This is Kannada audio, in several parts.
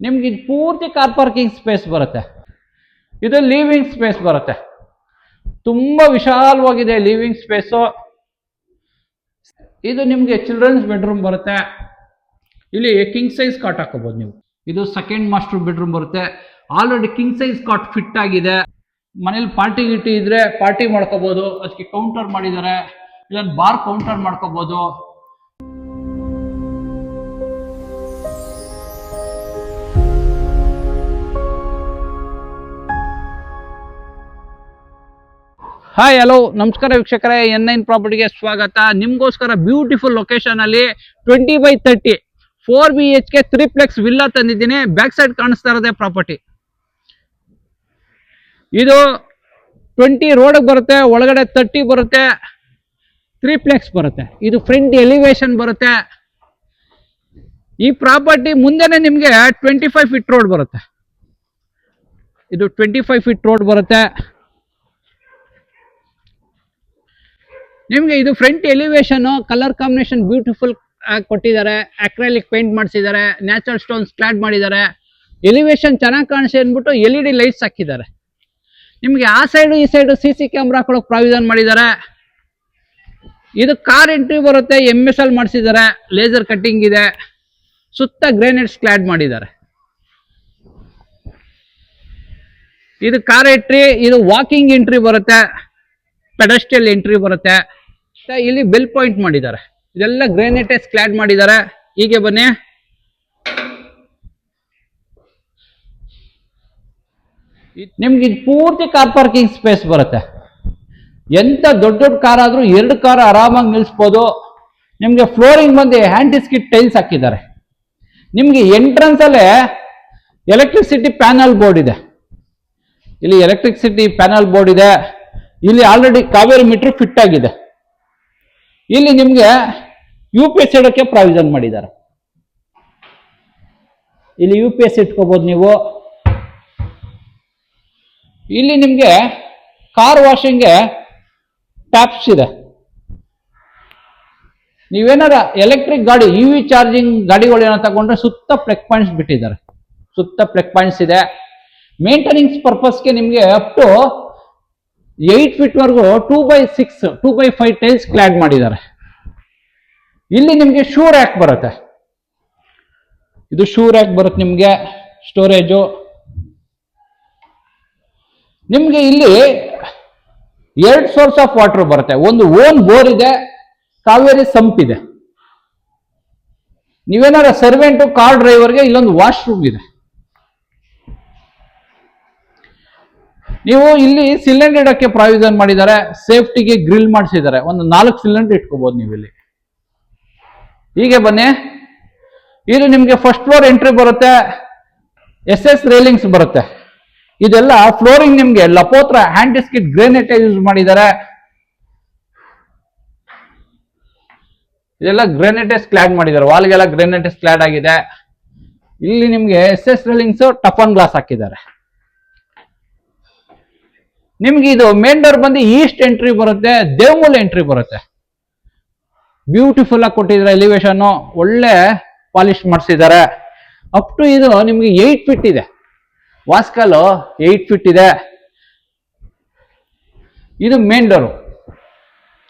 ನಿಮ್ಗೆ ಇದು ಪೂರ್ತಿ ಕಾರ್ ಪಾರ್ಕಿಂಗ್ ಸ್ಪೇಸ್ ಬರುತ್ತೆ. ಇದು ಲಿವಿಂಗ್ ಸ್ಪೇಸ್ ಬರುತ್ತೆ. ತುಂಬಾ ವಿಶಾಲವಾಗಿದೆ ಲಿವಿಂಗ್ ಸ್ಪೇಸು. ಇದು ನಿಮಗೆ ಚಿಲ್ಡ್ರನ್ಸ್ ಬೆಡ್ರೂಮ್ ಬರುತ್ತೆ. ಇಲ್ಲಿ ಕಿಂಗ್ ಸೈಜ್ ಕಾಟ್ ಹಾಕೋಬಹುದು ನೀವು. ಇದು ಸೆಕೆಂಡ್ ಮಾಸ್ಟರ್ ಬೆಡ್ರೂಮ್ ಬರುತ್ತೆ. Already king size cot fit ಆಗಿದೆ. ಮನೇಲಿ ಪಾರ್ಟಿ ಗಿಟಿ ಇದ್ರೆ ಪಾರ್ಟಿ ಮಾಡ್ಕೋಬಹುದು. ಅದಕ್ಕೆ ಕೌಂಟರ್ ಮಾಡಿದ್ದಾರೆ. ಇಲ್ಲ ಬಾರ್ ಕೌಂಟರ್ ಮಾಡ್ಕೋಬಹುದು. ಹಾಯ್ ಹಲೋ ನಮಸ್ಕಾರ ವೀಕ್ಷಕರೇ, N9 ಪ್ರಾಪರ್ಟಿಗೆ ಸ್ವಾಗತ. ನಿಮ್ಗೋಸ್ಕರ ಬ್ಯೂಟಿಫುಲ್ ಲೊಕೇಶನ್ ಅಲ್ಲಿ 20/30 4 BHK 3 ವಿಲ್ಲಾ ತಂದಿದ್ದೀನಿ. ಬ್ಯಾಕ್ ಸೈಡ್ ಕಾಣಿಸ್ತಾ ಇರೋದೇ ಪ್ರಾಪರ್ಟಿ. ಇದು 20 ರೋಡ್ ಬರುತ್ತೆ, ಒಳಗಡೆ 30 ಬರುತ್ತೆ, 3 ಬರುತ್ತೆ. ಇದು ಫ್ರಂಟ್ ಎಲಿವೇಶನ್ ಬರುತ್ತೆ. ಈ ಪ್ರಾಪರ್ಟಿ ಮುಂದೆನೆ ನಿಮ್ಗೆ 25 ಫೀಟ್ ರೋಡ್ ಬರುತ್ತೆ. ಇದು 25 ಫೀಟ್ ರೋಡ್ ಬರುತ್ತೆ. ನಿಮಗೆ ಇದು front elevation colour combination beautiful ಆಗಿ ಕೊಟ್ಟಿದ್ದಾರೆ. ಅಕ್ರೈಲಿಕ್ ಪೇಂಟ್ ಮಾಡಿಸಿದ್ದಾರೆ, ನ್ಯಾಚುರಲ್ ಸ್ಟೋನ್ಸ್ ಕ್ಲಾಡ್ ಮಾಡಿದ್ದಾರೆ. ಎಲಿವೇಶನ್ ಚೆನ್ನಾಗಿ ಕಾಣಿಸಿ ಅಂದ್ಬಿಟ್ಟು LED ಲೈಟ್ಸ್ ಹಾಕಿದ್ದಾರೆ. ನಿಮಗೆ ಆ ಸೈಡು ಈ ಸೈಡು CC ಕ್ಯಾಮ್ರಾ ಹಾಕೊಳ್ಳೋಕೆ ಪ್ರಾವಿಷನ್ ಮಾಡಿದ್ದಾರೆ. ಇದು ಕಾರ್ ಎಂಟ್ರಿ ಬರುತ್ತೆ, MSL ಮಾಡಿಸಿದ್ದಾರೆ, ಲೇಸರ್ ಕಟ್ಟಿಂಗ್ ಇದೆ, ಸುತ್ತ ಗ್ರೇನೈಟ್ಸ್ ಕ್ಲಾಡ್ ಮಾಡಿದ್ದಾರೆ. ಇದು ಕಾರ್ ಎಂಟ್ರಿ, ಇದು ವಾಕಿಂಗ್ ಎಂಟ್ರಿ ಬರುತ್ತೆ, ಪೆಡಸ್ಟ್ರಿಯಲ್ ಎಂಟ್ರಿ ಬರುತ್ತೆ. ಇಲ್ಲಿ ಬೆಲ್ ಪಾಯಿಂಟ್ ಮಾಡಿದ್ದಾರೆ. ಇದೆಲ್ಲ ಗ್ರಾನೈಟಸ್ ಕ್ಲಾಡ್ ಮಾಡಿದ್ದಾರೆ. ಹೀಗೆ ಬನ್ನಿ. ನಿಮ್ಗೆ ಇದು ಪೂರ್ತಿ ಕಾರ್ ಪಾರ್ಕಿಂಗ್ ಸ್ಪೇಸ್ ಬರುತ್ತೆ. ಎಂತ ದೊಡ್ಡ ದೊಡ್ಡ ಕಾರ್ ಆದ್ರೂ 2 ಕಾರ್ ಆರಾಮಾಗಿ ನಿಲ್ಲಿಸಬಹುದು. ನಿಮ್ಗೆ ಫ್ಲೋರಿಂಗ್ ಬಂದು ಹ್ಯಾಂಟಿಸ್ಕಿಟ್ ಟೈಲ್ಸ್ ಹಾಕಿದ್ದಾರೆ. ನಿಮ್ಗೆ ಎಂಟ್ರೆನ್ಸ್ ಅಲ್ಲೇ ಎಲೆಕ್ಟ್ರಿಸಿಟಿ ಪ್ಯಾನಲ್ ಬೋರ್ಡ್ ಇದೆ. ಇಲ್ಲಿ ಎಲೆಕ್ಟ್ರಿಸಿಟಿ ಪ್ಯಾನಲ್ ಬೋರ್ಡ್ ಇದೆ. ಇಲ್ಲಿ ಆಲ್ರೆಡಿ ಕಾವೇರಿ ಮೀಟರ್ ಫಿಟ್ ಆಗಿದೆ. ಇಲ್ಲಿ ನಿಮ್ಗೆ UPS ಇಡೋಕ್ಕೆ ಪ್ರಾವಿಷನ್ ಮಾಡಿದ್ದಾರೆ. ಇಲ್ಲಿ UPS ಇಟ್ಕೋಬಹುದು ನೀವು. ಇಲ್ಲಿ ನಿಮ್ಗೆ ಕಾರ್ ವಾಷಿಂಗ್ಗೆ ಟ್ಯಾಪ್ಸ್ ಇದೆ. ನೀವೇನಾರ ಎಲೆಕ್ಟ್ರಿಕ್ ಗಾಡಿ EV ಚಾರ್ಜಿಂಗ್ ಗಾಡಿಗಳೇನೋ ತಗೊಂಡ್ರೆ ಸುತ್ತ ಪ್ಲಗ್ ಪಾಯಿಂಟ್ಸ್ ಬಿಟ್ಟಿದ್ದಾರೆ. ಸುತ್ತ ಪ್ಲಗ್ ಪಾಯಿಂಟ್ಸ್ ಇದೆ. ಮೇಂಟೆನೆನ್ಸ್ ಪರ್ಪಸ್ಗೆ ನಿಮ್ಗೆ ಅಪ್ ಟು 8 ಫೀಟ್ ವರೆಗೂ 2x6 2x5 ಟೈಲ್ಸ್ ಕ್ಲಾಡ್ ಮಾಡಿದ್ದಾರೆ. ಇಲ್ಲಿ ನಿಮ್ಗೆ ಶೂ ರ್ಯಾಕ್ ಬರುತ್ತೆ. ಇದು ಶೂ ರ್ಯಾಕ್ ಬರುತ್ತೆ ನಿಮ್ಗೆ, ಸ್ಟೋರೇಜು. ನಿಮ್ಗೆ ಇಲ್ಲಿ 2 ಸೋರ್ಸ್ ಆಫ್ ವಾಟರ್ ಬರುತ್ತೆ. ಒಂದು ಓನ್ ಬೋರ್ ಇದೆ, ಕಾವೇರಿ ಸಂಪ್ ಇದೆ. ನೀವೇನಾರ ಸರ್ವೆಂಟು ಕಾರ್ ಡ್ರೈವರ್ಗೆ ಇಲ್ಲೊಂದು ವಾಶ್ರೂಮ್ ಇದೆ. ನೀವು ಇಲ್ಲಿ ಸಿಲಿಂಡರ್ ಇಡಕ್ಕೆ ಪ್ರಾವಿಷನ್ ಮಾಡಿದ್ದಾರೆ. ಸೇಫ್ಟಿಗೆ ಗ್ರಿಲ್ ಮಾಡಿಸಿದ್ದಾರೆ. ಒಂದು 4 ಸಿಲಿಂಡರ್ ಇಟ್ಕೋಬಹುದು ನೀವು ಇಲ್ಲಿ. ಹೀಗೆ ಬನ್ನಿ. ಇದು ನಿಮ್ಗೆ ಫಸ್ಟ್ ಫ್ಲೋರ್ ಎಂಟ್ರಿ ಬರುತ್ತೆ. SS ರೇಲಿಂಗ್ಸ್ ಬರುತ್ತೆ. ಇದೆಲ್ಲ ಫ್ಲೋರಿಂಗ್ ನಿಮ್ಗೆ ಲಪೋತ್ರ ಹ್ಯಾಂಟಿಸ್ಕಿಟ್ ಗ್ರೇನೈಟ್ ಯೂಸ್ ಮಾಡಿದ್ದಾರೆ. ಇದೆಲ್ಲ ಗ್ರೇನೈಟಸ್ ಕ್ಲಾಡ್ ಮಾಡಿದ್ದಾರೆ. ವಾಲ್ಗೆಲ್ಲ ಗ್ರೇನೈಟಸ್ ಕ್ಲಾಡ್ ಆಗಿದೆ. ಇಲ್ಲಿ ನಿಮ್ಗೆ SS ರೇಲಿಂಗ್ಸ್ ಟಫನ್ ಗ್ಲಾಸ್ ಹಾಕಿದ್ದಾರೆ. ನಿಮ್ಗೆ ಇದು ಮೇನ್ ಡೋರ್ ಬಂದು ಈಸ್ಟ್ ಎಂಟ್ರಿ ಬರುತ್ತೆ, ದೇವಮೂಲ ಎಂಟ್ರಿ ಬರುತ್ತೆ. ಬ್ಯೂಟಿಫುಲ್ ಆಗಿ ಕೊಟ್ಟಿದ್ದಾರೆ. ಎಲಿವೇಶನ್ ಒಳ್ಳೆ ಪಾಲಿಶ್ ಮಾಡಿಸಿದ್ದಾರೆ. ಅಪ್ ಟು ಇದು ನಿಮ್ಗೆ 8 ಫೀಟ್ ಇದೆ. ವಾಸ್ಕಲ್ 8 ಫೀಟ್ ಇದೆ. ಇದು ಮೇನ್ ಡೋರ್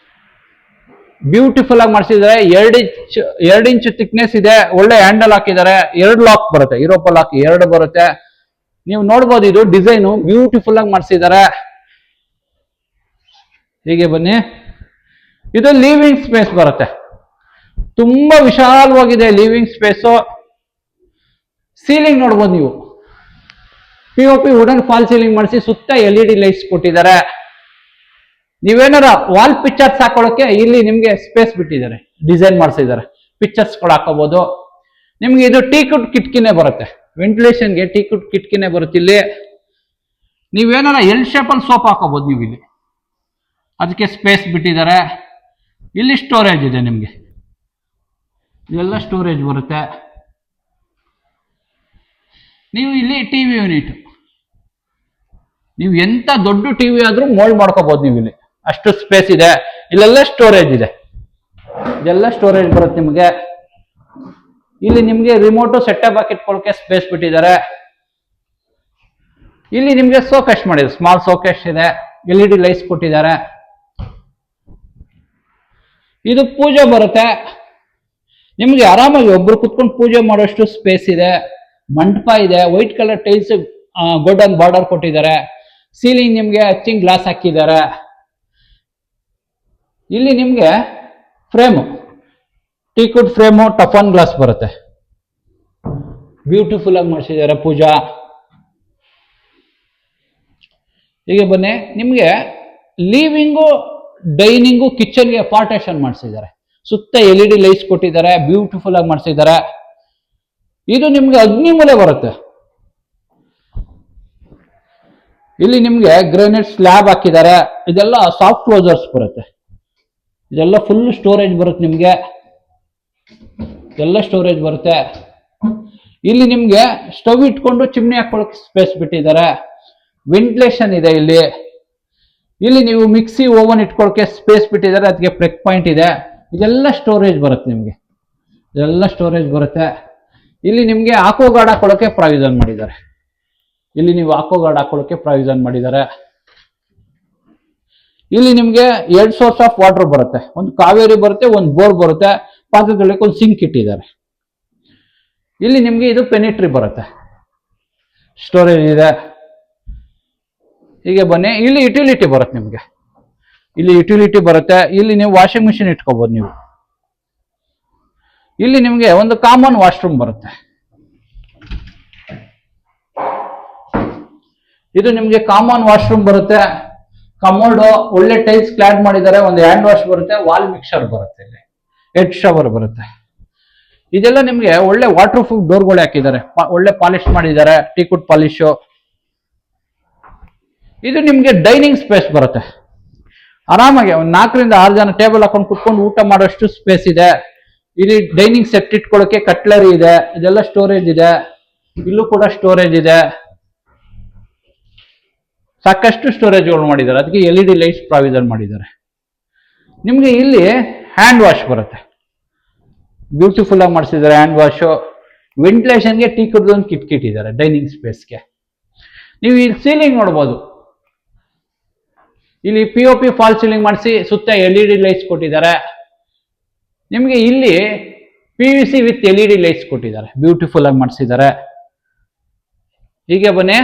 ಬ್ಯೂಟಿಫುಲ್ ಆಗಿ ಮಾಡಿಸಿದ್ದಾರೆ. 2 ಇಂಚ್ ಥಿಕ್ನೆಸ್ ಇದೆ. ಒಳ್ಳೆ ಹ್ಯಾಂಡಲ್ ಹಾಕಿದ್ದಾರೆ. 2 ಲಾಕ್ ಬರುತ್ತೆ, ಯುರೋಪ ಲಾಕ್ 2 ಬರುತ್ತೆ. ನೀವು ನೋಡ್ಬೋದು. ಇದು ಡಿಸೈನು ಬ್ಯೂಟಿಫುಲ್ ಆಗಿ ಮಾಡಿಸಿದ್ದಾರೆ. ಹೀಗೆ ಬನ್ನಿ. ಇದು ಲಿವಿಂಗ್ ಸ್ಪೇಸ್ ಬರುತ್ತೆ. ತುಂಬಾ ವಿಶಾಲವಾಗಿದೆ ಲಿವಿಂಗ್ ಸ್ಪೇಸು. ಸೀಲಿಂಗ್ ನೋಡ್ಬೋದು ನೀವು. POP ವುಡನ್ ಫಾಲ್ ಸೀಲಿಂಗ್ ಮಾಡಿಸಿ ಸುತ್ತ LED ಲೈಟ್ಸ್ ಕೊಟ್ಟಿದ್ದಾರೆ. ನೀವೇನಾರ ವಾಲ್ ಪಿಕ್ಚರ್ಸ್ ಹಾಕೊಳ್ಳೋಕೆ ಇಲ್ಲಿ ನಿಮ್ಗೆ ಸ್ಪೇಸ್ ಬಿಟ್ಟಿದ್ದಾರೆ, ಡಿಸೈನ್ ಮಾಡಿಸಿದ್ದಾರೆ. ಪಿಕ್ಚರ್ಸ್ ಗಳು ಹಾಕೋಬಹುದು. ನಿಮ್ಗೆ ಇದು ಟೀಕುಡ್ ಕಿಟಕಿನೇ ಬರುತ್ತೆ. ವೆಂಟಿಲೇಷನ್ಗೆ ಟೀಕುಡ್ ಕಿಟಕಿನೇ ಬರುತ್ತೆ. ಇಲ್ಲಿ ನೀವೇನಾರ L ಶೇಪಲ್ಲಿ ಸೋಫಾ ಹಾಕೋಬಹುದು ನೀವು. ಇಲ್ಲಿ ಅದಕ್ಕೆ ಸ್ಪೇಸ್ ಬಿಟ್ಟಿದ್ದಾರೆ. ಇಲ್ಲಿ ಸ್ಟೋರೇಜ್ ಇದೆ ನಿಮಗೆ. ಇವೆಲ್ಲ ಸ್ಟೋರೇಜ್ ಬರುತ್ತೆ. ನೀವು ಇಲ್ಲಿ TV ಯೂನಿಟ್, ನೀವು ಎಂತ ದೊಡ್ಡ TV ಆದ್ರೂ ಮೋಲ್ಡ್ ಮಾಡ್ಕೋಬಹುದು ನೀವು ಇಲ್ಲಿ. ಅಷ್ಟು ಸ್ಪೇಸ್ ಇದೆ. ಇಲ್ಲೆಲ್ಲ ಸ್ಟೋರೇಜ್ ಇದೆ. ಇದೆಲ್ಲ ಸ್ಟೋರೇಜ್ ಬರುತ್ತೆ ನಿಮಗೆ. ಇಲ್ಲಿ ನಿಮ್ಗೆ ರಿಮೋಟ್ ಸೆಟಪ್ ಬಾಕ್ ಇಟ್ಕೊಳ್ಳೋಕೆ ಸ್ಪೇಸ್ ಬಿಟ್ಟಿದ್ದಾರೆ. ಇಲ್ಲಿ ನಿಮ್ಗೆ ಸೋಕೇಶ್ ಮಾಡಿದ್ರು, ಸ್ಮಾಲ್ ಸೋಕೇಶ್ ಇದೆ, LED ಲೈಟ್ಸ್ ಕೊಟ್ಟಿದ್ದಾರೆ. ಇದು ಪೂಜೆ ಬರುತ್ತೆ, ನಿಮ್ಗೆ ಆರಾಮಾಗಿ ಒಬ್ರು ಕುತ್ಕೊಂಡು ಪೂಜೆ ಮಾಡೋಷ್ಟು ಸ್ಪೇಸ್ ಇದೆ. ಮಂಟಪ ಇದೆ, white colour tiles golden border ಕೊಟ್ಟಿದ್ದಾರೆ. ಸೀಲಿಂಗ್ ನಿಮ್ಗೆ ಹಚ್ಚಿಂಗ್ ಗ್ಲಾಸ್ ಹಾಕಿದ್ದಾರೆ. ಇಲ್ಲಿ ನಿಮ್ಗೆ ಫ್ರೇಮು ಟೀಕುಡ್ ಫ್ರೇಮು ಟಫನ್ ಗ್ಲಾಸ್ ಬರುತ್ತೆ, ಬ್ಯೂಟಿಫುಲ್ ಆಗಿ ಮಾಡಿಸಿದ್ದಾರೆ ಪೂಜಾ. ಹೀಗೆ ಬನ್ನಿ, ನಿಮ್ಗೆ ಲಿವಿಂಗು ಡೈನಿಂಗು ಕಿಚನ್ಗೆ ಪಾರ್ಟೇಷನ್ ಮಾಡಿಸಿದ್ದಾರೆ. ಸುತ್ತ LED ಲೈಟ್ಸ್ ಕೊಟ್ಟಿದ್ದಾರೆ, ಬ್ಯೂಟಿಫುಲ್ ಆಗಿ ಮಾಡಿಸಿದ್ದಾರೆ. ಇದು ನಿಮ್ಗೆ ಅಗ್ನಿಮೂಲೆ ಬರುತ್ತೆ. ಇಲ್ಲಿ ನಿಮ್ಗೆ ಗ್ರಾನೈಟ್ ಸ್ಲ್ಯಾಬ್ ಹಾಕಿದ್ದಾರೆ. ಇದೆಲ್ಲ ಸಾಫ್ಟ್ ಕ್ಲೋಸರ್ಸ್ ಬರುತ್ತೆ. ಇದೆಲ್ಲ ಫುಲ್ ಸ್ಟೋರೇಜ್ ಬರುತ್ತೆ ನಿಮ್ಗೆ, ಎಲ್ಲ ಸ್ಟೋರೇಜ್ ಬರುತ್ತೆ. ಇಲ್ಲಿ ನಿಮ್ಗೆ ಸ್ಟವ್ ಇಟ್ಕೊಂಡು ಚಿಮ್ನಿ ಹಾಕೊಳ್ಳೋಕೆ ಸ್ಪೇಸ್ ಬಿಟ್ಟಿದ್ದಾರೆ. ವೆಂಟಿಲೇಷನ್ ಇದೆ ಇಲ್ಲಿ. ಇಲ್ಲಿ ನೀವು ಮಿಕ್ಸಿ ಓವನ್ ಇಟ್ಕೊಳ್ಳೋಕೆ ಸ್ಪೇಸ್ ಬಿಟ್ಟಿದ್ದಾರೆ, ಅದಕ್ಕೆ ಪ್ಲಗ್ ಪಾಯಿಂಟ್ ಇದೆ. ಇದೆಲ್ಲ ಸ್ಟೋರೇಜ್ ಬರುತ್ತೆ ನಿಮ್ಗೆ, ಇದೆಲ್ಲ ಸ್ಟೋರೇಜ್ ಬರುತ್ತೆ. ಇಲ್ಲಿ ನಿಮ್ಗೆ ಆಕ್ವಾಗಾರ್ಡ್ ಹಾಕೊಳ್ಳೋಕೆ ಪ್ರಾವಿಷನ್ ಮಾಡಿದ್ದಾರೆ. ಇಲ್ಲಿ ನೀವು ಆಕ್ವಾಗಾರ್ಡ್ ಹಾಕೊಳ್ಳೋಕೆ ಪ್ರಾವಿಷನ್ ಮಾಡಿದ್ದಾರೆ. ಇಲ್ಲಿ ನಿಮ್ಗೆ 2 ಸೋರ್ಸ್ ಆಫ್ ವಾಟರ್ ಬರುತ್ತೆ, ಒಂದು ಕಾವೇರಿ ಬರುತ್ತೆ, ಒಂದು ಬೋರ್ ಬರುತ್ತೆ. ಪಾತ್ರೆ ತೊಳೆಯಕ್ಕೆ ಒಂದು ಸಿಂಕ್ ಇಟ್ಟಿದ್ದಾರೆ. ಇಲ್ಲಿ ನಿಮ್ಗೆ ಇದು ಪೆನಿಟ್ರಿ ಬರುತ್ತೆ, ಸ್ಟೋರೇಜ್ ಇದೆ. ಹೀಗೆ ಬನ್ನಿ, ಇಲ್ಲಿ ಯುಟಿಲಿಟಿ ಬರುತ್ತೆ ನಿಮ್ಗೆ, ಇಲ್ಲಿ ಯುಟಿಲಿಟಿ ಬರುತ್ತೆ. ಇಲ್ಲಿ ನೀವು ವಾಷಿಂಗ್ ಮಿಷಿನ್ ಇಟ್ಕೋಬಹುದು ನೀವು. ಇಲ್ಲಿ ನಿಮ್ಗೆ ಒಂದು ಕಾಮನ್ ವಾಶ್ರೂಮ್ ಬರುತ್ತೆ. ಇದು ನಿಮ್ಗೆ ಕಾಮನ್ ವಾಶ್ರೂಮ್ ಬರುತ್ತೆ. ಕಮೋಡ್ ಒಳ್ಳೆ ಟೈಲ್ಸ್ ಕ್ಲಾಡ್ ಮಾಡಿದ್ದಾರೆ. ಒಂದು ಹ್ಯಾಂಡ್ ವಾಶ್ ಬರುತ್ತೆ, ವಾಲ್ ಮಿಕ್ಸರ್ ಬರುತ್ತೆ, ಇಲ್ಲಿ ಹೆಡ್ ಶವರ್ ಬರುತ್ತೆ. ಇದೆಲ್ಲ ನಿಮ್ಗೆ ಒಳ್ಳೆ ವಾಟರ್ ಪ್ರೂಫ್ ಡೋರ್ಗಳು ಹಾಕಿದ್ದಾರೆ, ಒಳ್ಳೆ ಪಾಲಿಶ್ ಮಾಡಿದ್ದಾರೆ, ಟೀಕುಡ್ ಪಾಲಿಶ್. ಇದು ನಿಮ್ಗೆ ಡೈನಿಂಗ್ ಸ್ಪೇಸ್ ಬರುತ್ತೆ. ಆರಾಮಾಗಿ ಒಂದು 4 ರಿಂದ 6 ಜನ ಟೇಬಲ್ ಹಾಕೊಂಡು ಕುತ್ಕೊಂಡು ಊಟ ಮಾಡೋಷ್ಟು ಸ್ಪೇಸ್ ಇದೆ. ಇಲ್ಲಿ ಡೈನಿಂಗ್ ಸೆಟ್ ಇಟ್ಕೊಳ್ಳೋಕೆ ಕಟ್ಲರಿ ಇದೆ. ಇದೆಲ್ಲ ಸ್ಟೋರೇಜ್ ಇದೆ. ಇಲ್ಲೂ ಕೂಡ ಸ್ಟೋರೇಜ್ ಇದೆ. ಸಾಕಷ್ಟು ಸ್ಟೋರೇಜ್ಗಳು ಮಾಡಿದ್ದಾರೆ, ಅದಕ್ಕೆ LED ಲೈಟ್ಸ್ ಪ್ರಾವಿಷನ್ ಮಾಡಿದ್ದಾರೆ. ನಿಮ್ಗೆ ಇಲ್ಲಿ ಹ್ಯಾಂಡ್ ವಾಶ್ ಬರುತ್ತೆ, ಬ್ಯೂಟಿಫುಲ್ ಆಗಿ ಮಾಡಿಸಿದ್ದಾರೆ ಹ್ಯಾಂಡ್ ವಾಶ್. ವೆಂಟಿಲೇಷನ್ಗೆ ಟೀಕುಡ್ ಒಂದು ಕಿಟ್ ಇಟ್ಟಿದ್ದಾರೆ ಡೈನಿಂಗ್ ಸ್ಪೇಸ್ಗೆ. ನೀವು ಇಲ್ಲಿ ಸೀಲಿಂಗ್ ನೋಡ್ಬೋದು, ಇಲ್ಲಿ POP ಫಾಲ್ ಸೀಲಿಂಗ್ ಮಾಡಿಸಿ ಸುತ್ತ LED ಲೈಟ್ಸ್ ಕೊಟ್ಟಿದ್ದಾರೆ. ನಿಮ್ಗೆ ಇಲ್ಲಿ PVC ವಿತ್ LED ಲೈಟ್ಸ್ ಕೊಟ್ಟಿದ್ದಾರೆ, ಬ್ಯೂಟಿಫುಲ್ ಆಗಿ ಮಾಡಿಸಿದ್ದಾರೆ. ಹೀಗೆ ಬನ್ನಿ,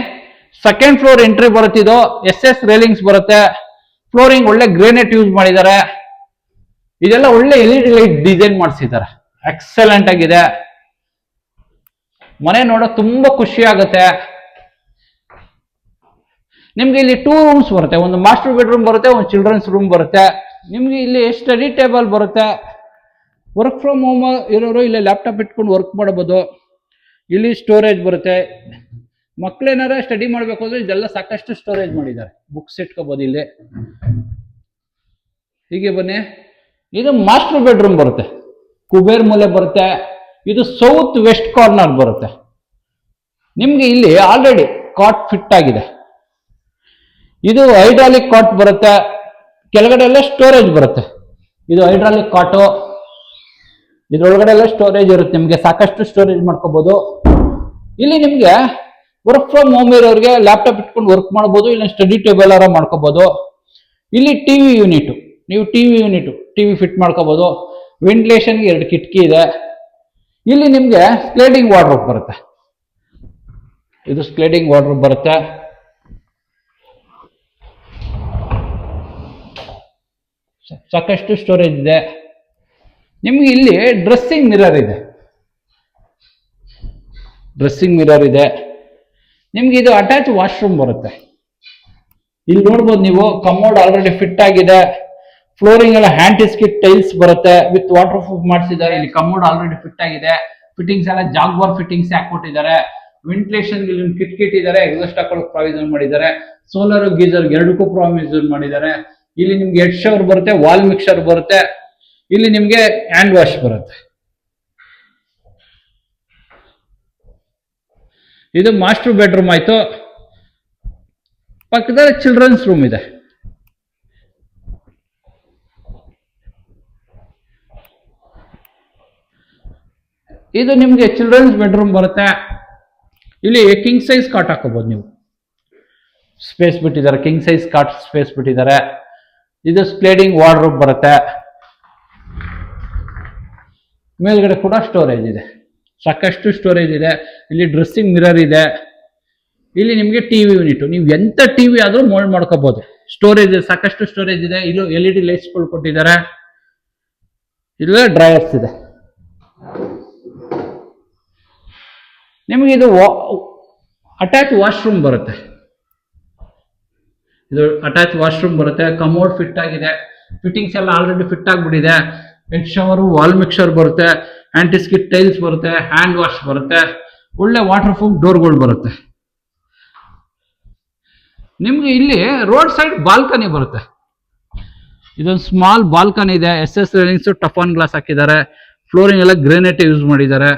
ಸೆಕೆಂಡ್ ಫ್ಲೋರ್ ಎಂಟ್ರಿ ಬರುತ್ತೆ. ಇದು SS ರೇಲಿಂಗ್ಸ್ ಬರುತ್ತೆ. ಫ್ಲೋರಿಂಗ್ ಒಳ್ಳೆ ಗ್ರೇನೈಟ್ ಯೂಸ್ ಮಾಡಿದ್ದಾರೆ. ಇದೆಲ್ಲ ಒಳ್ಳೆ LED ಲೈಟ್ ಡಿಸೈನ್ ಮಾಡಿಸಿದ್ದಾರೆ, ಎಕ್ಸಲೆಂಟ್ ಆಗಿದೆ. ಮನೆ ನೋಡೋಕೆ ತುಂಬಾ ಖುಷಿ ಆಗುತ್ತೆ. ನಿಮ್ಗೆ ಇಲ್ಲಿ 2 ರೂಮ್ಸ್ ಬರುತ್ತೆ, ಒಂದು ಮಾಸ್ಟರ್ ಬೆಡ್ರೂಮ್ ಬರುತ್ತೆ, ಒಂದು ಚಿಲ್ಡ್ರನ್ಸ್ ರೂಮ್ ಬರುತ್ತೆ. ನಿಮ್ಗೆ ಇಲ್ಲಿ ಸ್ಟಡಿ ಟೇಬಲ್ ಬರುತ್ತೆ. ವರ್ಕ್ ಫ್ರಮ್ ಹೋಮ್ ಇರೋರು ಇಲ್ಲಿ ಲ್ಯಾಪ್ಟಾಪ್ ಇಟ್ಕೊಂಡು ವರ್ಕ್ ಮಾಡಬಹುದು. ಇಲ್ಲಿ ಸ್ಟೋರೇಜ್ ಬರುತ್ತೆ. ಮಕ್ಳೇನಾರ ಸ್ಟಡಿ ಮಾಡ್ಬೇಕು ಅಂದ್ರೆ ಇದೆಲ್ಲ ಸಾಕಷ್ಟು ಸ್ಟೋರೇಜ್ ಮಾಡಿದ್ದಾರೆ, ಬುಕ್ಸ್ ಇಟ್ಕೋಬಹುದು ಇಲ್ಲಿ. ಹೀಗೆ ಬನ್ನಿ, ಇದು ಮಾಸ್ಟರ್ ಬೆಡ್ರೂಮ್ ಬರುತ್ತೆ, ಕುಬೇರ್ ಮೂಲೆ ಬರುತ್ತೆ. ಇದು ಸೌತ್ ವೆಸ್ಟ್ ಕಾರ್ನರ್ ಬರುತ್ತೆ. ನಿಮ್ಗೆ ಇಲ್ಲಿ ಆಲ್ರೆಡಿ ಕಾಟ್ ಫಿಟ್ ಆಗಿದೆ. ಇದು ಹೈಡ್ರಾಲಿಕ್ ಕಾಟ್ ಬರುತ್ತೆ, ಕೆಳಗಡೆ ಎಲ್ಲ ಸ್ಟೋರೇಜ್ ಬರುತ್ತೆ. ಇದು ಹೈಡ್ರಾಲಿಕ್ ಕಾಟು, ಇದ್ರೊಳಗಡೆ ಎಲ್ಲ ಸ್ಟೋರೇಜ್ ಇರುತ್ತೆ, ನಿಮ್ಗೆ ಸಾಕಷ್ಟು ಸ್ಟೋರೇಜ್ ಮಾಡ್ಕೋಬಹುದು. ಇಲ್ಲಿ ನಿಮ್ಗೆ ವರ್ಕ್ ಫ್ರಮ್ ಹೋಮ್ ಇರೋರಿಗೆ ಲ್ಯಾಪ್ಟಾಪ್ ಇಟ್ಕೊಂಡು ವರ್ಕ್ ಮಾಡಬಹುದು, ಇಲ್ಲ ಸ್ಟಡಿ ಟೇಬಲ್ ಆರ ಮಾಡ್ಕೋಬಹುದು. ಇಲ್ಲಿ ಟಿವಿ ಯೂನಿಟ್, ನೀವು ಟಿವಿ ಫಿಟ್ ಮಾಡ್ಕೋಬಹುದು. ವೆಂಟಿಲೇಷನ್ಗೆ 2 ಕಿಟಕಿ ಇದೆ. ಇಲ್ಲಿ ನಿಮ್ಗೆ ಸ್ಲೈಡಿಂಗ್ ವಾರ್ಡ್ರೋಬ್ ಬರುತ್ತೆ, ಇದು ಸ್ಲೈಡಿಂಗ್ ವಾರ್ಡ್ರೋಬ್ ಬರುತ್ತೆ. ಸಾಕಷ್ಟು ಸ್ಟೋರೇಜ್ ಇದೆ. ನಿಮ್ಗೆ ಇಲ್ಲಿ ಡ್ರೆಸ್ಸಿಂಗ್ ಮಿರರ್ ಇದೆ, ನಿಮ್ಗೆ ಇದು ಅಟ್ಯಾಚ್ ವಾಶ್ರೂಮ್ ಬರುತ್ತೆ. ಇಲ್ಲಿ ನೋಡ್ಬೋದು ನೀವು, ಕಮೋಡ್ ಆಲ್ರೆಡಿ ಫಿಟ್ ಆಗಿದೆ. ಫ್ಲೋರಿಂಗ್ ಎಲ್ಲ ಹ್ಯಾಂಟಿಸ್ಕಿಟ್ ಟೈಲ್ಸ್ ಬರುತ್ತೆ, ವಿತ್ ವಾಟರ್ ಪ್ರೂಫ್ ಮಾಡಿಸಿದ್ದಾರೆ. ಇಲ್ಲಿ ಕಮೋಡ್ ಆಲ್ರೆಡಿ ಫಿಟ್ ಆಗಿದೆ. ಫಿಟ್ಟಿಂಗ್ಸ್ ಎಲ್ಲ ಜಾಗ್ವಾರ್ ಫಿಟ್ಟಿಂಗ್ಸ್ ಹಾಕೊಟ್ಟಿದ್ದಾರೆ. ವೆಂಟಿಲೇಷನ್ ಕಿಟ್ ಇಟ್ಟಿದ್ದಾರೆ, ಎಕ್ಸಾಸ್ಟ್ ಹಾಕೊಳ್ಳೋಕೆ ಪ್ರಾವಿಷನ್ ಮಾಡಿದ್ದಾರೆ. ಸೋಲಾರ್ ಗೀಸರ್ 2ಕ್ಕೂ ಪ್ರಾವಿಷನ್ ಮಾಡಿದ್ದಾರೆ. ಇಲ್ಲಿ ನಿಮ್ಗೆ ಹೆಡ್ ಶವರ್ ಬರುತ್ತೆ, ವಾಲ್ ಮಿಕ್ಸರ್ ಬರುತ್ತೆ. ಇಲ್ಲಿ ನಿಮ್ಗೆ ಹ್ಯಾಂಡ್ ವಾಶ್ ಬರುತ್ತೆ. ಇದು ಮಾಸ್ಟರ್ ಬೆಡ್ರೂಮ್ ಆಯ್ತು. ಪಕ್ಕದಲ್ಲಿ ಚಿಲ್ಡ್ರನ್ಸ್ ರೂಮ್ ಇದೆ. ಇದು ನಿಮ್ಗೆ ಚಿಲ್ಡ್ರನ್ಸ್ ಬೆಡ್ರೂಮ್ ಬರುತ್ತೆ. ಇಲ್ಲಿ ಕಿಂಗ್ ಸೈಜ್ ಕಾಟ್ ಹಾಕೋಬಹುದು ನೀವು. ಸ್ಪೇಸ್ ಬಿಟ್ಟಿದ್ದಾರೆ, ಕಿಂಗ್ ಸೈಜ್ ಕಾಟ್ ಸ್ಪೇಸ್ ಬಿಟ್ಟಿದ್ದಾರೆ. ಇದು ಸ್ಲೈಡಿಂಗ್ ವಾರ್ಡ್ರೋಬ್ ಬರುತ್ತೆ. ಮೇಲ್ಗಡೆ ಕೂಡ ಸ್ಟೋರೇಜ್ ಇದೆ, ಸಾಕಷ್ಟು ಸ್ಟೋರೇಜ್ ಇದೆ. ಇಲ್ಲಿ ಡ್ರೆಸ್ಸಿಂಗ್ ಮಿರರ್ ಇದೆ. ಇಲ್ಲಿ ನಿಮಗೆ ಟಿವಿ ಯೂನಿಟ್, ನೀವು ಎಂತ ಟಿವಿ ಆದ್ರೂ ಮೋಲ್ಡ್ ಮಾಡ್ಕೋಬಹುದು. ಸ್ಟೋರೇಜ್ ಸಾಕಷ್ಟು ಸ್ಟೋರೇಜ್ ಇದೆ. ಇದು LED ಲೈಟ್ಸ್ಗಳು ಕೊಟ್ಟಿದ್ದಾರೆ. ಇಲ್ಲ ಡ್ರೈವರ್ಸ್ ಇದೆ. ನಿಮಗೆ ಇದು ಅಟ್ಯಾಚ್ ವಾಶ್ರೂಮ್ ಬರುತ್ತೆ. ಇದು ಅಟ್ಯಾಚ್ ವಾಶ್ರೂಮ್ ಬರುತ್ತೆ. ಕಮೋಡ್ ಫಿಟ್ ಆಗಿದೆ. ಫಿಟ್ಟಿಂಗ್ಸ್ ಎಲ್ಲ ಆಲ್ರೆಡಿ ಫಿಟ್ ಆಗಿಬಿಟ್ಟಿದೆ. ಹೆಡ್ ಶವರ್, ವಾಲ್ ಮಿಕ್ಸರ್ ಬರುತ್ತೆ, ಆಂಟಿ ಸ್ಕಿಡ್ ಟೈಲ್ಸ್ ಬರುತ್ತೆ, ಹ್ಯಾಂಡ್ ವಾಶ್ ಬರುತ್ತೆ, ಒಳ್ಳೆ ವಾಟರ್ ಪ್ರೂಫ್ ಡೋರ್ಗಳು ಬರುತ್ತೆ. ನಿಮ್ಗೆ ಇಲ್ಲಿ ರೋಡ್ ಸೈಡ್ ಬಾಲ್ಕನಿ ಬರುತ್ತೆ. ಇದೊಂದು ಸ್ಮಾಲ್ ಬಾಲ್ಕನಿ ಇದೆ. SS ರೇಲಿಂಗ್ಸ್, ಟಫಾನ್ ಗ್ಲಾಸ್ ಹಾಕಿದ್ದಾರೆ. ಫ್ಲೋರಿಂಗ್ ಎಲ್ಲ ಗ್ರಾನೈಟ್ ಯೂಸ್ ಮಾಡಿದ್ದಾರೆ.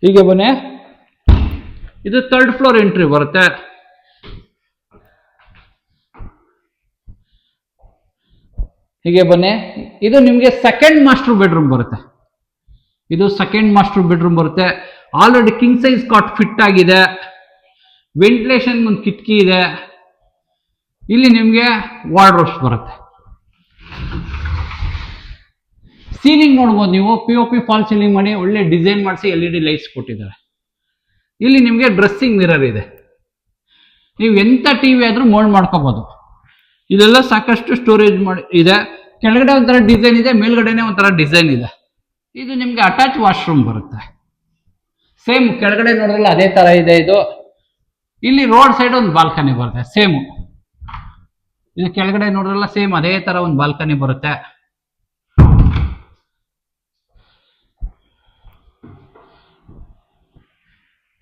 ಹೀಗೆ ಬನ್ನಿ, ಇದು 3rd ಫ್ಲೋರ್ ಎಂಟ್ರಿ ಬರುತ್ತೆ. ಹೀಗೆ ಬನ್ನಿ, ಇದು ನಿಮಗೆ ಸೆಕೆಂಡ್ ಮಾಸ್ಟರ್ ಬೆಡ್ರೂಮ್ ಬರುತ್ತೆ. ಇದು ಸೆಕೆಂಡ್ ಮಾಸ್ಟರ್ ಬೆಡ್ರೂಮ್ ಬರುತ್ತೆ. Already king size cot fit ಆಗಿದೆ. ವೆಂಟಿಲೇಷನ್ ಒಂದು ಕಿಟಕಿ ಇದೆ. ಇಲ್ಲಿ ನಿಮಗೆ ವಾರ್ಡ್ರೋಬ್ಸ್ ಬರುತ್ತೆ. ಸೀಲಿಂಗ್ ನೋಡ್ಬೋದು ನೀವು, POP ಫಾಲ್ ಸೀಲಿಂಗ್ ಮಾಡಿ ಒಳ್ಳೆ ಡಿಸೈನ್ ಮಾಡಿಸಿ LED ಲೈಟ್ಸ್ ಕೊಟ್ಟಿದ್ದಾರೆ. ಇಲ್ಲಿ ನಿಮಗೆ ಡ್ರೆಸ್ಸಿಂಗ್ ಮಿರರ್ ಇದೆ. ನೀವು ಎಂತ ಟಿವಿ ಆದ್ರೂ ಮೋಲ್ಡ್ ಮಾಡ್ಕೋಬಹುದು. ಇದೆಲ್ಲ ಸಾಕಷ್ಟು ಸ್ಟೋರೇಜ್ ಮಾಡಿ ಇದೆ. ಕೆಳಗಡೆ ಒಂಥರ ಡಿಸೈನ್ ಇದೆ, ಮೇಲ್ಗಡೆನೆ ಒಂಥರ ಡಿಸೈನ್ ಇದೆ. ಇದು ನಿಮ್ಗೆ ಅಟ್ಯಾಚ್ ವಾಶ್ರೂಮ್ ಬರುತ್ತೆ. ಸೇಮ್ ಕೆಳಗಡೆ ನೋಡಿದ್ರಲ್ಲ ಅದೇ ತರ ಇದೆ ಇದು. ಇಲ್ಲಿ ರೋಡ್ ಸೈಡ್ ಒಂದು ಬಾಲ್ಕನಿ ಬರುತ್ತೆ. ಸೇಮ್ ಇದು ಕೆಳಗಡೆ ನೋಡಿದ್ರಲ್ಲ ಸೇಮ್ ಅದೇ ತರ ಒಂದು ಬಾಲ್ಕನಿ ಬರುತ್ತೆ.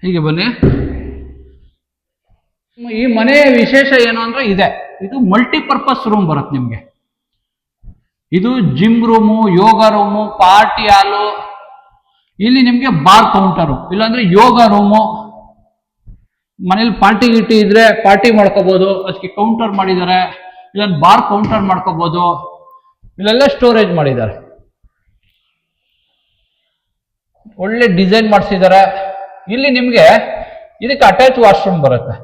ಹೀಗೆ ಬನ್ನಿ, ಈ ಮನೆಯ ವಿಶೇಷ ಏನು ಅಂದ್ರೆ ಇದೆ, ಇದು ಮಲ್ಟಿಪರ್ಪಸ್ ರೂಮ್ ಬರುತ್ತೆ ನಿಮ್ಗೆ. ಇದು ಜಿಮ್ ರೂಮು, ಯೋಗ ರೂಮು, ಪಾರ್ಟಿ ಹಾಲು, ಇಲ್ಲಿ ನಿಮ್ಗೆ ಬಾರ್ ಕೌಂಟರು, ಇಲ್ಲಾಂದ್ರೆ ಯೋಗ ರೂಮು. ಮನೇಲಿ ಪಾರ್ಟಿ ಗಿಟಿ ಇದ್ರೆ ಪಾರ್ಟಿ ಮಾಡ್ಕೋಬಹುದು, ಅದಕ್ಕೆ ಕೌಂಟರ್ ಮಾಡಿದ್ದಾರೆ. ಇಲ್ಲ ಬಾರ್ ಕೌಂಟರ್ ಮಾಡ್ಕೋಬಹುದು. ಇಲ್ಲೆಲ್ಲ ಸ್ಟೋರೇಜ್ ಮಾಡಿದ್ದಾರೆ. ಒಳ್ಳೆ ಡಿಸೈನ್ ಮಾಡಿಸಿದ್ದಾರೆ. ಇಲ್ಲಿ ನಿಮ್ಗೆ ಇದಕ್ಕೆ ಅಟ್ಯಾಚ್ ವಾಶ್ರೂಮ್ ಬರುತ್ತೆ.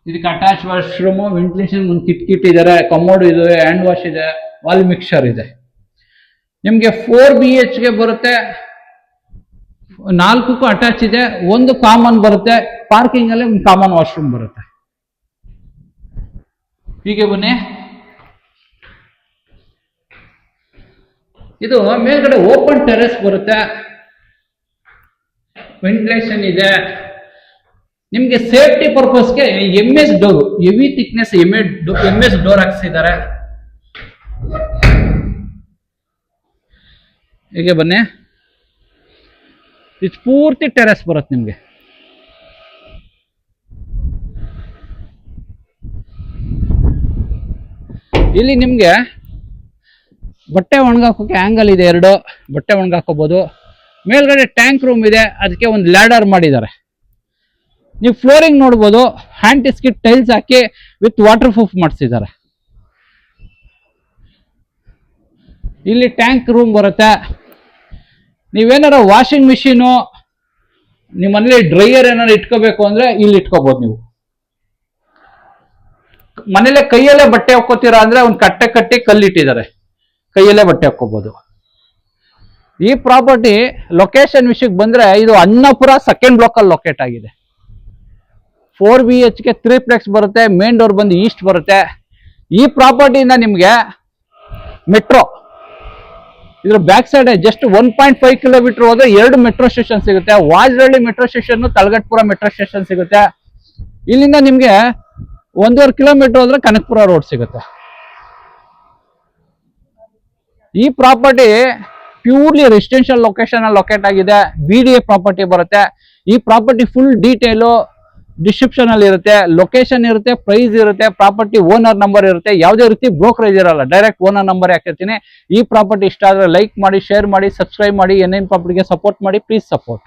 ಇದಕ್ಕೆ ಅಟ್ಯಾಚ್ ವಾಶ್ರೂಮ್, ವೆಂಟಿಲೇಷನ್ ಒಂದು ಕಿಟ್ ಇದ್ದಾರೆ, ಕಮೋಡ್ ಇದೆ, ಹ್ಯಾಂಡ್ ವಾಶ್ ಇದೆ, ವಾಲ್ ಮಿಕ್ಸರ್ ಇದೆ. ನಿಮ್ಗೆ 4 BHK ಬರುತ್ತೆ. 4ಕ್ಕೂ ಅಟ್ಯಾಚ್ ಇದೆ. ಒಂದು ಕಾಮನ್ ಬರುತ್ತೆ. ಪಾರ್ಕಿಂಗ್ ಅಲ್ಲಿ ಒಂದು ಕಾಮನ್ ವಾಶ್ರೂಮ್ ಬರುತ್ತೆ. ಹೀಗೆ ಬನ್ನಿ, ಇದು ಮೇಲ್ಗಡೆ ಓಪನ್ ಟೆರೆಸ್ ಬರುತ್ತೆ. ವೆಂಟಿಲೇಷನ್ ಇದೆ. ನಿಮ್ಗೆ ಸೇಫ್ಟಿ ಪರ್ಪಸ್ಗೆ MS door, heavy thickness MS door ಹಾಕ್ಸಿದ್ದಾರೆ. ಹೀಗೆ ಬನ್ನಿ, ಇದು ಪೂರ್ತಿ ಟೆರೆಸ್ ಬರುತ್ತೆ ನಿಮ್ಗೆ. ಇಲ್ಲಿ ನಿಮ್ಗೆ ಬಟ್ಟೆ ಒಣಗಾಕೋಕೆ ಆಂಗಲ್ ಇದೆ. 2 ಬಟ್ಟೆ ಒಣಗಾಕೋಬಹುದು. ಮೇಲ್ಗಡೆ ಟ್ಯಾಂಕ್ ರೂಮ್ ಇದೆ, ಅದಕ್ಕೆ ಒಂದು ಲ್ಯಾಡರ್ ಮಾಡಿದ್ದಾರೆ. ನೀವು ಫ್ಲೋರಿಂಗ್ ನೋಡ್ಬೋದು, aunty skid tiles hockey with water proof ಮಾಡಿಸಿದ್ದಾರೆ. ಇಲ್ಲಿ ಟ್ಯಾಂಕ್ ರೂಮ್ ಬರುತ್ತೆ. ನೀವೇನಾರ ವಾಷಿಂಗ್ ಮಿಷಿನು, ನಿಮ್ಮ ಮನೇಲಿ ಡ್ರೈಯರ್ ಏನಾರು ಇಟ್ಕೋಬೇಕು ಅಂದ್ರೆ ಇಲ್ಲಿ ಇಟ್ಕೋಬಹುದು. ನೀವು ಮನೇಲೆ ಕೈಯಲ್ಲೇ ಬಟ್ಟೆ ಹಾಕೋತೀರಾ ಅಂದ್ರೆ ಒಂದು ಕಟ್ಟೆ ಕಟ್ಟಿ ಕಲ್ಲಿಟ್ಟಿದ್ದಾರೆ, ಕೈಯಲ್ಲೇ ಬಟ್ಟೆ ಹಾಕೋಬಹುದು. ಈ ಪ್ರಾಪರ್ಟಿ ಲೊಕೇಶನ್ ವಿಷಯಕ್ಕೆ ಬಂದ್ರೆ ಇದು ಅನ್ನಪುರ ಸೆಕೆಂಡ್ ಬ್ಲಾಕ್ ಅಲ್ಲಿ ಲೊಕೇಟ್ ಆಗಿದೆ. 4 BHK 3 ಪ್ಲೆಕ್ಸ್ ಬರುತ್ತೆ. ಮೇನ್ ಡೋರ್ ಬಂದು ಈಸ್ಟ್ ಬರುತ್ತೆ. ಈ ಪ್ರಾಪರ್ಟಿಯಿಂದ ನಿಮ್ಗೆ ಮೆಟ್ರೋ, ಇದ್ರ ಬ್ಯಾಕ್ ಸೈಡ್ ಜಸ್ಟ್ 1.5 ಕಿಲೋಮೀಟರ್ ಹೋದ್ರೆ 2 ಮೆಟ್ರೋ ಸ್ಟೇಷನ್ ಸಿಗುತ್ತೆ. Vajarahalli metro station, Talaghattapura metro station ಸಿಗುತ್ತೆ. ಇಲ್ಲಿಂದ ನಿಮ್ಗೆ 1.5 ಕಿಲೋಮೀಟರ್ ಹೋದ್ರೆ ಕನಕಪುರ ರೋಡ್ ಸಿಗುತ್ತೆ. ಈ ಪ್ರಾಪರ್ಟಿ ಪ್ಯೂರ್ಲಿ ರೆಸಿಡೆನ್ಷಿಯಲ್ ಲೊಕೇಶನ್ ಅಲ್ಲಿ ಲೊಕೇಟ್ ಆಗಿದೆ. BDA ಪ್ರಾಪರ್ಟಿ ಬರುತ್ತೆ. ಈ ಪ್ರಾಪರ್ಟಿ ಫುಲ್ ಡೀಟೇಲು ಡಿಸ್ಕ್ರಿಪ್ಷನ್ ಅಲ್ಲಿ ಇರುತ್ತೆ. ಲೊಕೇಶನ್ ಇರುತ್ತೆ, ಪ್ರೈಸ್ ಇರುತ್ತೆ, ಪ್ರಾಪರ್ಟಿ ಓನರ್ ನಂಬರ್ ಇರುತ್ತೆ. ಯಾವುದೇ ರೀತಿ ಬ್ರೋಕರೇಜ್ ಇರಲ್ಲ, ಡೈರೆಕ್ಟ್ ಓನರ್ ನಂಬರ್ ಹಾಕಿರ್ತೀನಿ. ಈ ಪ್ರಾಪರ್ಟಿ ಇಷ್ಟ ಆದ್ರೆ ಲೈಕ್ ಮಾಡಿ, ಶೇರ್ ಮಾಡಿ, ಸಬ್ಸ್ಕ್ರೈಬ್ ಮಾಡಿ. NN ಪ್ರಾಪರ್ಟಿಗೆ ಸಪೋರ್ಟ್ ಮಾಡಿ, ಪ್ಲೀಸ್ ಸಪೋರ್ಟ್.